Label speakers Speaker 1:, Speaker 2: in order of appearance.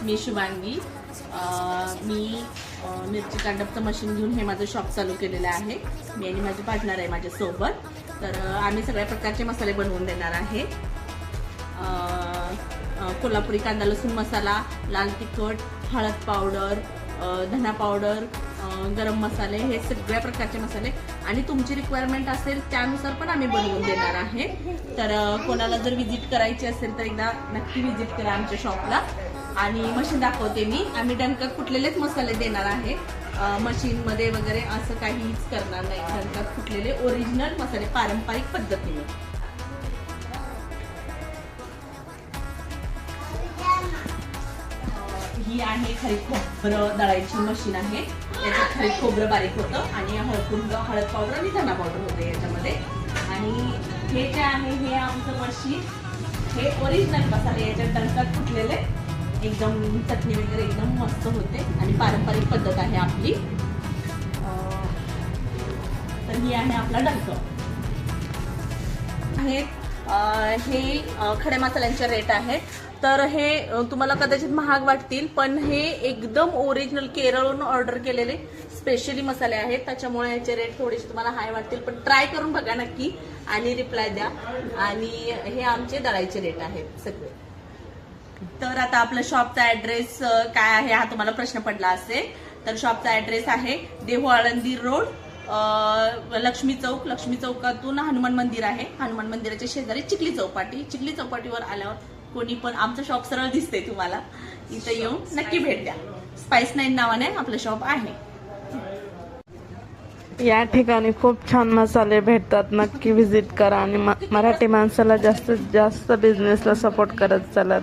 Speaker 1: मी शुभांगी. मी मिरची कांडपचं मशीन घेऊन हे माझं शॉप चालू केलेलं आहे. मी आणि माझे पार्टनर आहे माझ्यासोबत. तर आम्ही सगळ्या प्रकारचे मसाले बनवून देणार आहे. कोल्हापुरी कांदा लसूण मसाला, लाल तिखट, हळद पावडर, धना पावडर, गरम मसाले, हे सगळ्या प्रकारचे मसाले आणि तुमची रिक्वायरमेंट असेल त्यानुसार पण आम्ही बनवून देणार आहे. तर कोणाला जर विजिट करायची असेल तर एकदा नक्की विजिट करा आमच्या शॉपला. आणि मशीन दाखवते मी. आम्ही डंकात कुठलेलेच मसाले देणार आहे. मशीनमध्ये वगैरे असं काहीच करणार नाही. डंकात कुठलेले ओरिजिनल मसाले पारंपरिक पद्धतीने. ही आहे खरीप खोबरं दळायची मशीन आहे. याच्यात खरीप खोबरं बारीक होतं आणि हळद पावडर आणि धना पावडर होते याच्यामध्ये. आणि हे जे आहे हे आमचं मशीन, हे ओरिजिनल मसाले याच्यात डंकात कुठलेले एकदम चटणी वगैरे एकदम मस्त होते आणि पारंपरिक पद्धत आहे आपली. तर ही आहे आपला डंक. हे खड्या मसाल्यांचे रेट आहेत. तर हे तुम्हाला कदाचित महाग वाटतील, पण हे एकदम ओरिजिनल केरळहून ऑर्डर केलेले स्पेशली मसाले आहेत. त्याच्यामुळे याचे रेट थोडेसे तुम्हाला हाय वाटतील, पण ट्राय करून बघा नक्की आणि रिप्लाय द्या. आणि हे आमचे दळायचे रेट आहेत सगळे. तर आता आपल्या शॉपचा ऍड्रेस काय आहे हा तुम्हाला प्रश्न पडला असेल. तर शॉपचा ऍड्रेस आहे देहू आळंदी रोड, लक्ष्मी चौक. लक्ष्मी चौकातून हनुमान मंदिर आहे. हनुमान मंदिराच्या शेजारी चिखली चौपाटी. चिखली चौपाटीवर आल्यावर कोणी पण आमचं शॉप सरळ दिसते तुम्हाला. इथं येऊन नक्की भेट द्या. स्पाइस 9 नावाने आपलं शॉप आहे.
Speaker 2: या ठिकाणी खूप छान मसाले भेटतात. नक्की व्हिजिट करा आणि मराठी माणसाला जास्तीत जास्त बिझनेसला सपोर्ट करत चला.